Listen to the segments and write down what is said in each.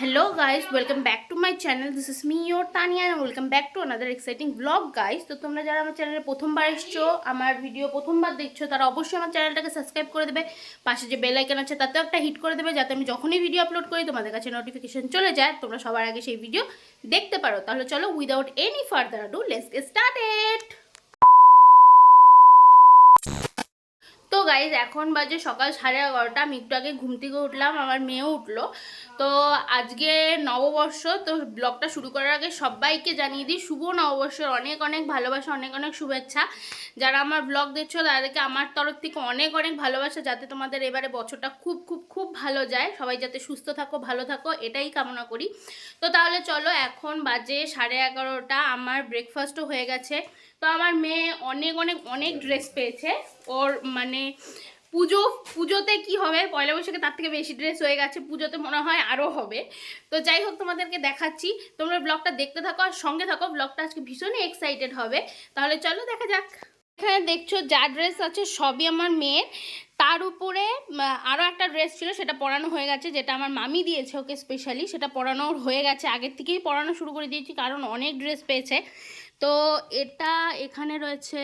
Hello guys, welcome back to my channel. This is me your Tanya and welcome back to another exciting vlog guys. তো তোমরা যারা আমার চ্যানেলে প্রথমবার এসছো, আমার ভিডিও প্রথমবার দেখছো, তারা অবশ্যই আমার চ্যানেলটাকে সাবস্ক্রাইব করে দেবে। পাশে যে বেল আইকন আছে তাতেও একটা হিট করে দেবে, যাতে আমি যখনই ভিডিও আপলোড করি তোমাদের কাছে নোটিফিকেশন চলে যায়, তোমরা সবার আগে সেই ভিডিও দেখতে পারো। তাহলে চলো, without any further ado, let's get started. তো গাইজ এখন বাজে সকাল 11:30। আমি একটু আগে ঘুম থেকে উঠলাম, আমার মেয়েও উঠলো। তো আজকে নববর্ষ, তো ব্লগটা শুরু করার আগে সবাইকে জানিয়ে দিই শুভ নববর্ষের অনেক অনেক ভালোবাসা, অনেক অনেক শুভেচ্ছা। যারা আমার ব্লগ দেখছো তাদেরকে আমার তরফ থেকে অনেক অনেক ভালোবাসা, যাতে তোমাদের এবারে বছরটা খুব খুব খুব ভালো যায়, সবাই যাতে সুস্থ থাকো, ভালো থাকো, এটাই কামনা করি। তো তাহলে চলো, এখন বাজে 11:30, আমার ব্রেকফাস্টও হয়ে গেছে। তো আমার মেয়ে অনেক অনেক অনেক ড্রেস পেয়েছে। ওর মানে পুজোতে কি হবে, পয়লা বৈশাখে তার থেকে বেশি ড্রেস হয়ে গেছে, পুজোতে মনে হয় আরও হবে। তো যাই হোক, তোমাদেরকে দেখাচ্ছি, তোমরা ব্লগটা দেখতে থাকো আর সঙ্গে থাকো। ব্লগটা আজকে ভীষণই এক্সাইটেড হবে। তাহলে চলো দেখা যাক। এখানে দেখছো যা ড্রেস আছে সবই আমার মেয়ের। তার উপরে আরও একটা ড্রেস ছিল, সেটা পরানো হয়ে গেছে, যেটা আমার মামি দিয়েছে ওকে স্পেশালি, সেটা পরানো হয়ে গেছে। আগের থেকেই পরানো শুরু করে দিয়েছি, কারণ অনেক ড্রেস পেয়েছে। তো এটা এখানে রয়েছে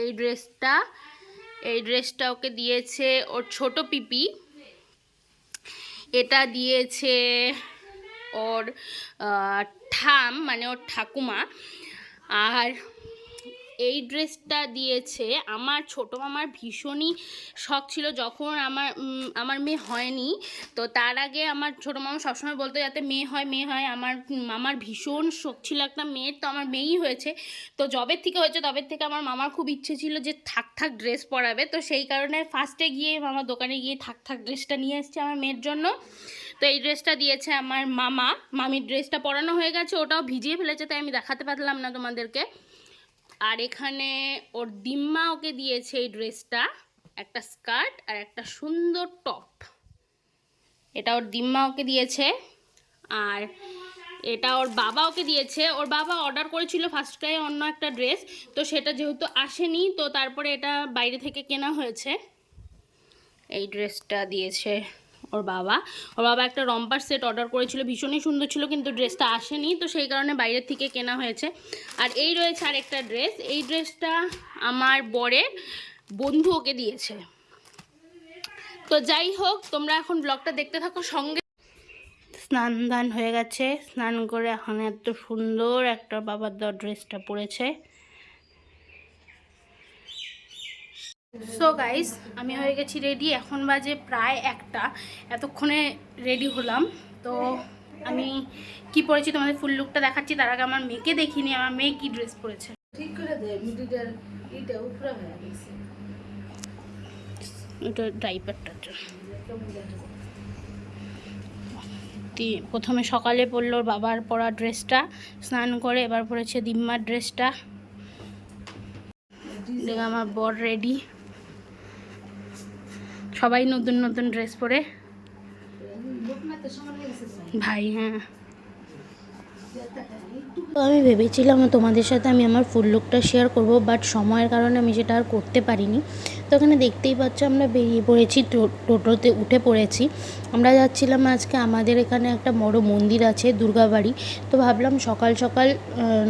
এই ড্রেসটা ওকে দিয়েছে ওর ছোট পিপি। এটা দিয়েছে ওর ঠাম, মানে ওর ঠাকুমা। আর এই ড্রেসটা দিয়েছে আমার ছোটো মামার। ভীষণই শখ ছিল যখন আমার মেয়ে হয়নি, তো তার আগে আমার ছোটো মামা সবসময় বলতো যাতে মেয়ে হয় মেয়ে হয়। আমার মামার ভীষণ শখ ছিল একটা মেয়ের, তো আমার মেয়েই হয়েছে। তো জবের থেকে হয়েছে, তবের থেকে আমার মামার খুব ইচ্ছে ছিল যে থাক থাক ড্রেস পরাবে। তো সেই কারণে ফার্স্টে গিয়ে মামার দোকানে গিয়ে থাক থাক ড্রেসটা নিয়ে এসেছে আমার মেয়ের জন্য। তো এই ড্রেসটা দিয়েছে আমার মামির ড্রেসটা পরানো হয়ে গেছে, ওটাও ভিজিয়ে ফেলেছে, তাই আমি দেখাতে পারলাম না তোমাদেরকে। আর এখানে ওর দিম্মা ওকে দিয়েছে এই ড্রেসটা, একটা স্কার্ট আর একটা সুন্দর টপ। এটা ওর দিম্মা ওকে দিয়েছে। আর এটা ওর বাবা ওকে দিয়েছে। ওর বাবা অর্ডার করেছিল ফার্স্টে অন্য একটা ড্রেস, তো সেটা যেহেতু আসেনি, তো তারপরে এটা বাইরে থেকে কেনা হয়েছে। এই ড্রেসটা দিয়েছে ওর বাবা একটা রম্পার সেট অর্ডার করেছিল, ভীষণই সুন্দর ছিল, কিন্তু ড্রেসটা আসেনি, তো সেই কারণে বাইরের থেকে কেনা হয়েছে। আর এই রয়েছে আরেকটা ড্রেস, এই ড্রেসটা আমার বরের বন্ধু ওকে দিয়েছে। তো যাই হোক, তোমরা এখন ব্লগটা দেখতে থাকো সঙ্গে। স্নান দান হয়ে গেছে, স্নান করে এখন এত সুন্দর একটা বাবার দেওয়া ড্রেসটা পরেছে। সো গাইস, আমি হয়ে গেছি রেডি। এখন বাজে প্রায় 1টা। এতক্ষণে রেডি হলাম। তো আমি কি পরেছি তোমাদের ফুল লুকটা দেখাচ্ছি। তার আগে আমার মেয়েকে দেখিনি, আমার মেয়ে কি ড্রেস পরেছে। ঠিক করে দে, মিডিটার এটা উপরে হয়ে গেছে, এটা ডাইপারটার জন্য। প্রথমে সকালে পরলো বাবার পরা ড্রেসটা, স্নান করে এবার পরেছে দিম্মার ড্রেসটা। দেখ আমার বর রেডি, সবাই নতুন নতুন ড্রেস পরে। ভাই হ্যাঁ, তো আমি ভেবেছিলাম তোমাদের সাথে আমি আমার ফুল লুকটা শেয়ার করব, বাট সময়ের কারণে আমি সেটা আর করতে পারিনি। তো এখানে দেখতেই পাচ্ছ আমরা বেরিয়ে পড়েছি, টোটোতে উঠে পড়েছি। আমরা যাচ্ছিলাম আজকে আমাদের এখানে একটা বড় মন্দির আছে, দুর্গাবাড়ি। তো ভাবলাম সকাল সকাল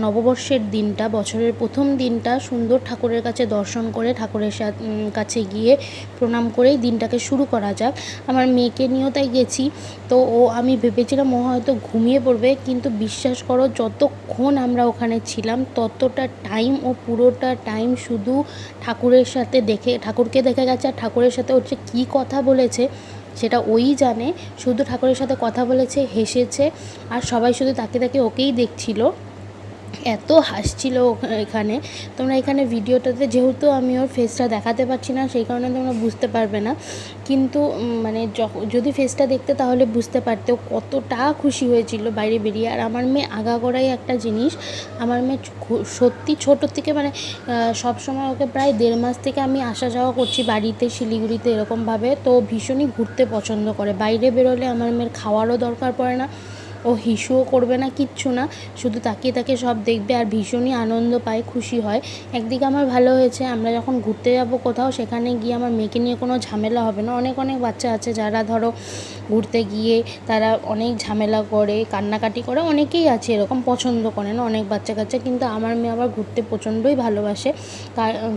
নববর্ষের দিনটা, বছরের প্রথম দিনটা, সুন্দর ঠাকুরের কাছে দর্শন করে ঠাকুরের কাছে গিয়ে প্রণাম করেই দিনটাকে শুরু করা যাক। আমার মেয়েকে নিয়েও তাই গেছি। তো আমি ভেবেছিলাম ও হয়তো ঘুমিয়ে পড়বে, কিন্তু বিশ্বাস করো যতক্ষণ আমরা ওখানে ছিলাম ততটা টাইম ও পুরোটা টাইম শুধু ঠাকুরকে দেখে গেছে। আর ঠাকুরের সাথে হচ্ছে কী কথা বলেছে সেটা ওই জানে। শুধু ঠাকুরের সাথে কথা বলেছে, হেসেছে, আর সবাই শুধু তাকে ওকেই দেখছিল। এত হাসছিল এখানে। তোমরা এখানে ভিডিওটাতে যেহেতু আমি ওর ফেসটা দেখাতে পারছি না, সেই কারণে তোমরা বুঝতে পারবে না, কিন্তু মানে যদি ফেসটা দেখতে তাহলে বুঝতে পারতে ও কতটা খুশি হয়েছিল বাইরে বেরিয়ে। আর আমার মেয়ে আগাগোড়াই একটা জিনিস, আমার মেয়ে সত্যি ছোটোর থেকে মানে সবসময় ওকে প্রায় 1.5 মাস থেকে আমি আসা যাওয়া করছি বাড়িতে, শিলিগুড়িতে এরকমভাবে। তো ভীষণই ঘুরতে পছন্দ করে, বাইরে বেরোলে আমার মেয়ের খাওয়ারও দরকার পড়ে না, ও হিসুও করবে না, কিচ্ছু না, শুধু তাকিয়ে তাকিয়ে সব দেখবে আর ভীষণই আনন্দ পায়, খুশি হয়। একদিকে আমার ভালো হয়েছে, আমরা যখন ঘুরতে যাব কোথাও সেখানে গিয়ে আমার মেয়েকে নিয়ে কোনো ঝামেলা হবে না। অনেক অনেক বাচ্চা আছে যারা ধরো ঘুরতে গিয়ে তারা অনেক ঝামেলা করে, কান্নাকাটি করে, অনেকেই আছে এরকম, পছন্দ করে না অনেক বাচ্চা কাচ্চা, কিন্তু আমার মেয়ে আবার ঘুরতে প্রচণ্ডই ভালোবাসে।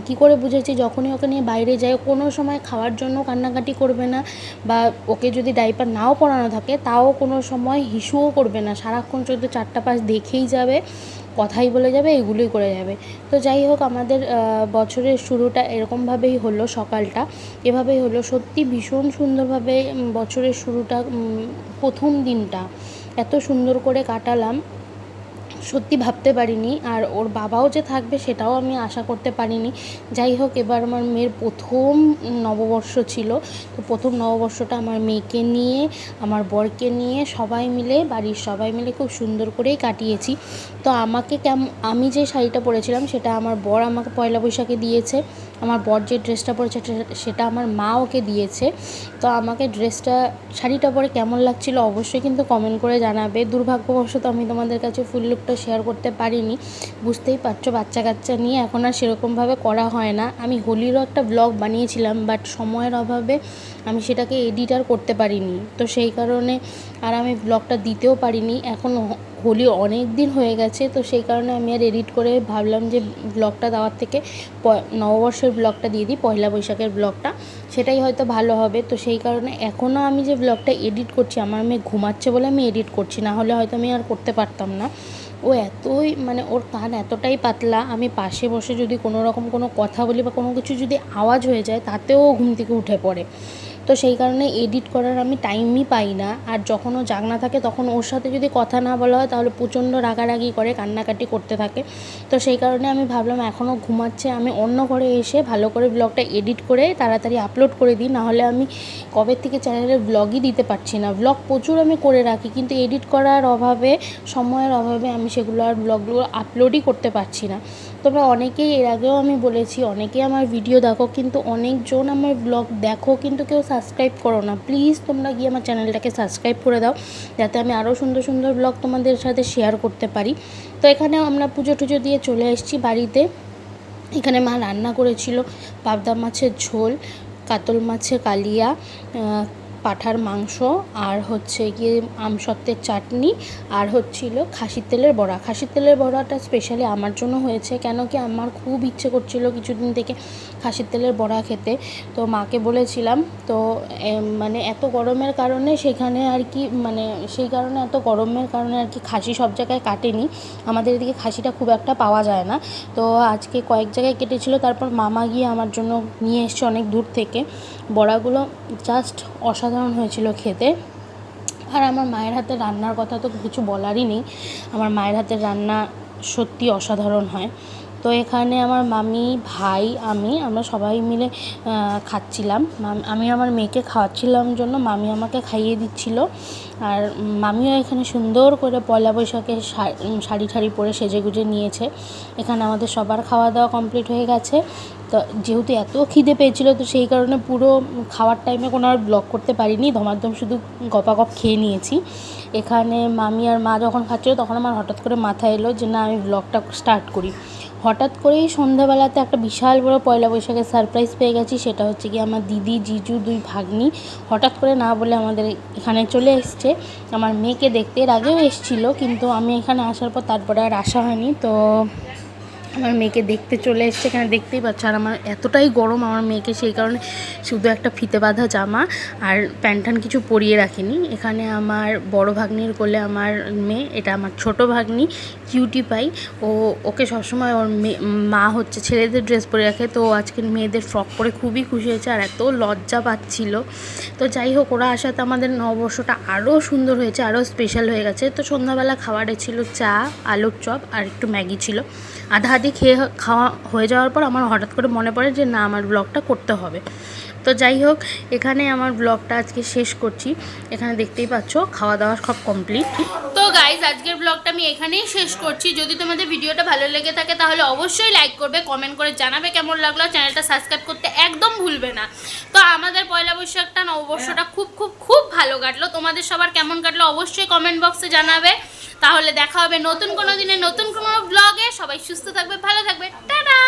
কী করে বুঝেছি, যখনই ওকে নিয়ে বাইরে যায় কোনো সময় খাওয়ার জন্য কান্নাকাটি করবে না, বা ওকে যদি ডাইপার নাও পরানো থাকে তাও কোনো সময় হিসুও করবে না, সারাক্ষণ শুধু 4টা পাশ দেখেই যাবে, কথাই বলে যাবে, এগুলোই করে যাবে। তো যাই হোক, আমাদের বছরের শুরুটা এরকমভাবেই হলো, সকালটা এভাবেই হলো। সত্যি ভীষণ সুন্দরভাবে বছরের শুরুটা, প্রথম দিনটা এত সুন্দর করে কাটালাম, সত্যি ভাবতে পারিনি। আর ওর বাবাও যে থাকবে সেটাও আমি আশা করতে পারিনি। যাই হোক, এবার আমার মেয়ের প্রথম নববর্ষ ছিল, তো প্রথম নববর্ষটা আমার মেয়েকে নিয়ে, আমার বরকে নিয়ে, সবাই মিলে, বাড়ির সবাই মিলে খুব সুন্দর করেই কাটিয়েছি। তো আমাকে আমি যে শাড়িটা পরেছিলাম সেটা আমার বর আমাকে পয়লা বৈশাখে দিয়েছে। আমার বর যে ড্রেসটা পরেছে সেটা আমার মা ওকে দিয়েছে। তো আমাকে শাড়িটা পরে কেমন লাগছিল অবশ্যই কিন্তু কমেন্ট করে জানাবে। দুর্ভাগ্যবশত আমি তোমাদের কাছে ফুল লুকটা শেয়ার করতে পারিনি, বুঝতেই পারছো বাচ্চা কাচ্চা নিয়ে এখন আর সেরকমভাবে করা হয় না। আমি হোলিরও একটা ব্লগ বানিয়েছিলাম, বাট সময়ের অভাবে আমি সেটাকে এডিট আর করতে পারিনি, তো সেই কারণে আর আমি ব্লগটা দিতেও পারিনি। এখন হোলি অনেক দিন হয়ে গেছে, তো সেই কারণে আমি আর এডিট করে ভাবলাম যে ব্লগটা দেওয়ার থেকে নববর্ষের ব্লগটা দিয়ে দিই, পয়লা বৈশাখের ব্লগটা, সেটাই হয়তো ভালো হবে। তো সেই কারণে এখনও আমি যে ব্লগটা এডিট করছি, আমার মেয়ে ঘুমাচ্ছে বলে আমি এডিট করছি, না হলে হয়তো আমি আর করতে পারতাম না। ও এতই ওর কান এতটাই পাতলা, আমি পাশে বসে যদি কোনো রকম কোনো কথা বলি বা কোনো কিছু যদি আওয়াজ হয়ে যায় তাতেও ঘুম থেকে উঠে পড়ে। তো সেই কারণে এডিট করার আমি টাইমই পাই না। আর যখন ও জাগনা থাকে তখন ওর সাথে যদি কথা না বলা হয় তাহলে প্রচণ্ড রাগারাগি করে, কান্নাকাটি করতে থাকে। তো সেই কারণে আমি ভাবলাম এখনও ঘুমাচ্ছে, আমি অন্য ঘরে এসে ভালো করে ব্লগটা এডিট করে তাড়াতাড়ি আপলোড করে দিই, নাহলে আমি কবে থেকে চ্যানেলে ব্লগই দিতে পারছি না। ব্লগ প্রচুর আমি করে রাখি, কিন্তু এডিট করার অভাবে, সময়ের অভাবে আমি সেগুলো আর ব্লগগুলো আপলোডই করতে পারছি না। তোমরা অনেকেই, এর আগেও আমি বলেছি, অনেকেই আমার ভিডিও দেখো, কিন্তু অনেকজন আমার ব্লগ দেখো কিন্তু কেউ সাবস্ক্রাইব করো না। প্লিজ তোমরা গিয়ে আমার চ্যানেলটাকে সাবস্ক্রাইব করে দাও, যাতে আমি আরও সুন্দর সুন্দর ব্লগ তোমাদের সাথে শেয়ার করতে পারি। তো এখানে আমরা পুজো টুজো দিয়ে চলে এসেছি বাড়িতে। এখানে মা রান্না করেছিল পাবদা মাছের ঝোল, কাতল মাছের কালিয়া, পাঁঠার মাংস, আর হচ্ছে গিয়ে আমসত্ত্বের চাটনি, আর হচ্ছিল খাসির তেলের বড়া। খাসির তেলের বড়াটা স্পেশালি আমার জন্য হয়েছে, কেন কি আমার খুব ইচ্ছে করছিল কিছুদিন থেকে খাসির তেলের বড়া খেতে। তো মাকে বলেছিলাম, তো এত গরমের কারণে সেখানে আর কি, সেই কারণে এত গরমের কারণে আর কি খাসি সব জায়গায় কাটেনি, আমাদের এদিকে খাসিটা খুব একটা পাওয়া যায় না। তো আজকে কয়েক জায়গায় কেটেছিল, তারপর মামা গিয়ে আমার জন্য নিয়ে এসছে অনেক দূর থেকে। বড়াগুলো জাস্ট অসাধারণ হয়েছিল খেতে। আর আমার মায়ের হাতের রান্নার কথা তো কিছু বলারই নেই, আমার মায়ের হাতের রান্না সত্যি অসাধারণ হয়। তো এখানে আমার মামি, ভাই, আমরা সবাই মিলে খাচ্ছিলাম। আমি আমার মেয়েকে খাওয়াচ্ছিলাম জন্য মামি আমাকে খাইয়ে দিচ্ছিল। আর মামিও এখানে সুন্দর করে পয়লা বৈশাখের শাড়ি ঠাড়ি পরে সেজেগুজে নিয়েছে। এখানে আমাদের সবার খাওয়া দাওয়া কমপ্লিট হয়ে গেছে। তো যেহেতু এত খিদে পেয়েছিল, তো সেই কারণে পুরো খাওয়ার টাইমে কোনো আর ব্লগ করতে পারিনি, ধমাধম শুধু গপাগপ খেয়ে নিয়েছি। এখানে মামি আর মা যখন খাচ্ছিল তখন আমার হঠাৎ করে মাথায় এলো যে না, আমি ব্লগটা স্টার্ট করি। হঠাৎ করেই সন্ধ্যাবেলাতে একটা বিশাল বড় পয়লা বৈশাখের সারপ্রাইজ পেয়ে গেছি, সেটা হচ্ছে কি আমার দিদি, জিজু, 2 ভাগ্নি হঠাৎ করে না বলে আমাদের এখানে চলে এসছে আমার মেয়েকে দেখতে। এর আগেও এসেছিলো, কিন্তু আমি এখানে আসার পর তারপরে আর আসা হয়নি। তো আমার মেয়েকে দেখতে চলে এসছে, এখানে দেখতেই পাচ্ছ। আর আমার এতটাই গরম আমার মেয়েকে, সেই কারণে শুধু একটা ফিতে বাঁধা জামা আর প্যান্টান কিছু পরিয়ে রাখিনি। এখানে আমার বড় ভাগ্নির কোলে আমার মেয়ে, এটা আমার ছোট ভাগ্নি কিউটি পাই। ওকে সবসময় ওর মা হচ্ছে ছেলেদের ড্রেস পরে রাখে, তো আজকের মেয়েদের ফ্রক পরে খুবই খুশি হয়েছে আর এত লজ্জা পাচ্ছিল। তো যাই হোক, ওরা আসাতে আমাদের নববর্ষটা আরও সুন্দর হয়েছে, আরও স্পেশাল হয়ে গেছে। তো সন্ধ্যাবেলা খাবারে ছিল চা, আলুর চপ আর একটু ম্যাগি ছিল। আধা খেয়ে খাওয়া হয়ে যাওয়ার পর আমার হঠাৎ করে মনে পড়ে যে না, আমার ব্লগটা করতে হবে। তো যাই হোক, এখানে আমার ব্লগটা আজকে শেষ করছি। এখানে দেখতেই পাচ্ছ খাওয়া দাওয়া সব কমপ্লিট। তো গাইজ, আজকের ব্লগটা আমি এখানেই শেষ করছি। যদি তোমাদের ভিডিওটা ভালো লেগে থাকে তাহলে অবশ্যই লাইক করবে, কমেন্ট করে জানাবে কেমন লাগলো, চ্যানেলটা সাবস্ক্রাইব করতে একদম ভুলবে না। তো আমাদের পয়লা বৈশাখটা নববর্ষটা খুব খুব খুব ভালো কাটলো। তোমাদের সবার কেমন কাটলো অবশ্যই কমেন্ট বক্সে জানাবে। তাহলে দেখা হবে নতুন কোনো দিনে নতুন কোনো ব্লগে। সবাই সুস্থ থাকবে, ভালো থাকবে, টাটা।